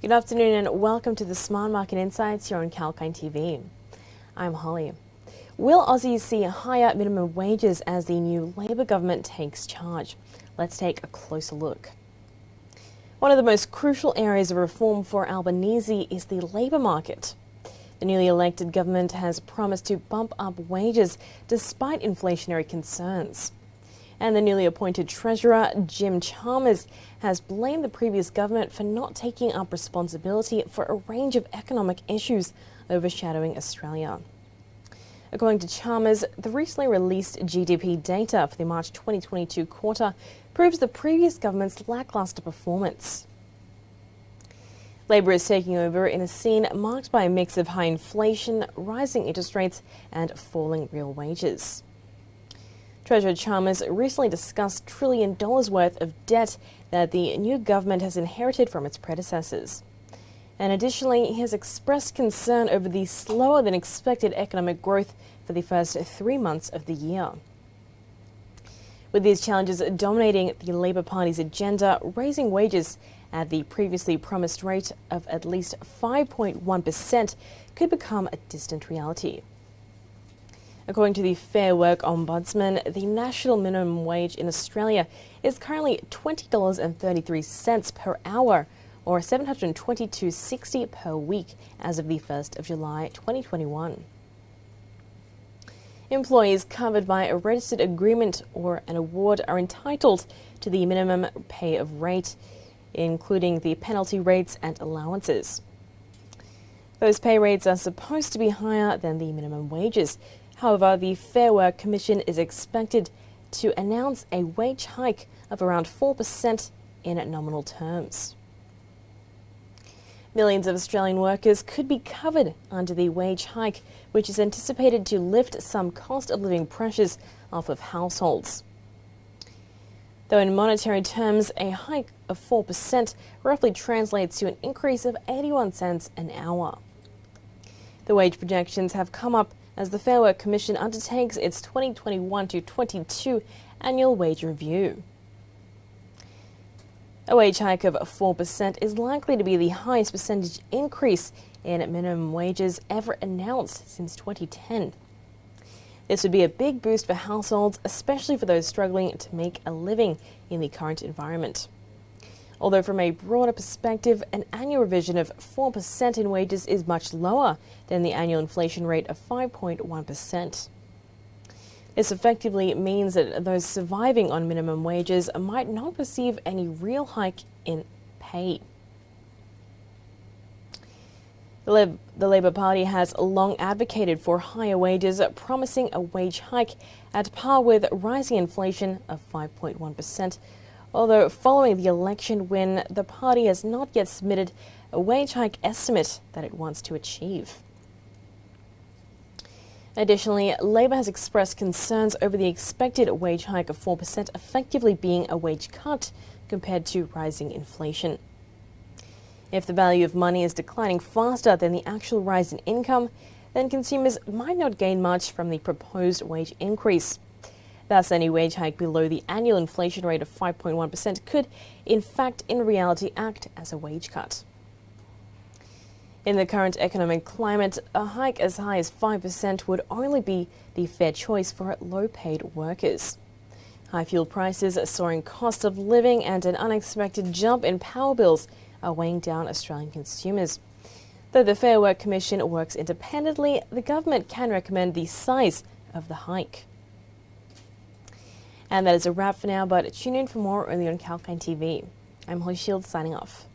Good afternoon and welcome to the Smart Market Insights here on Kalkine TV. I'm Holly. Will Aussies see higher minimum wages as the new Labor government takes charge? Let's take a closer look. One of the most crucial areas of reform for Albanese is the labour market. The newly elected government has promised to bump up wages despite inflationary concerns. And the newly appointed Treasurer, Jim Chalmers, has blamed the previous government for not taking up responsibility for a range of economic issues overshadowing Australia. According to Chalmers, the recently released GDP data for the March 2022 quarter proves the previous government's lacklustre performance. Labor is taking over in a scene marked by a mix of high inflation, rising interest rates and falling real wages. Treasurer Chalmers recently discussed $1 trillion worth of debt that the new government has inherited from its predecessors. And additionally, he has expressed concern over the slower than expected economic growth for the first 3 months of the year. With these challenges dominating the Labor Party's agenda, raising wages at the previously promised rate of at least 5.1% could become a distant reality. According to the Fair Work Ombudsman, the national minimum wage in Australia is currently $20.33 per hour, or $722.60 per week as of the 1st of July 2021. Employees covered by a registered agreement or an award are entitled to the minimum pay of rate, including the penalty rates and allowances. Those pay rates are supposed to be higher than the minimum wages. However, the Fair Work Commission is expected to announce a wage hike of around 4% in nominal terms. Millions of Australian workers could be covered under the wage hike, which is anticipated to lift some cost of living pressures off of households. Though in monetary terms, a hike of 4% roughly translates to an increase of 81 cents an hour. The wage projections have come up as the Fair Work Commission undertakes its 2021-22 annual wage review. A wage hike of 4% is likely to be the highest percentage increase in minimum wages ever announced since 2010. This would be a big boost for households, especially for those struggling to make a living in the current environment. Although from a broader perspective, an annual revision of 4% in wages is much lower than the annual inflation rate of 5.1%. This effectively means that those surviving on minimum wages might not receive any real hike in pay. The Labor Party has long advocated for higher wages, promising a wage hike at par with rising inflation of 5.1%. Although following the election win, the party has not yet submitted a wage hike estimate that it wants to achieve. Additionally, Labor has expressed concerns over the expected wage hike of 4% effectively being a wage cut compared to rising inflation. If the value of money is declining faster than the actual rise in income, then consumers might not gain much from the proposed wage increase. Thus, any wage hike below the annual inflation rate of 5.1% could, in fact, in reality, act as a wage cut. In the current economic climate, a hike as high as 5% would only be the fair choice for low-paid workers. High fuel prices, soaring cost of living, and an unexpected jump in power bills are weighing down Australian consumers. Though the Fair Work Commission works independently, the government can recommend the size of the hike. And that is a wrap for now, but tune in for more only on Kalkine TV. I'm Holly Shields signing off.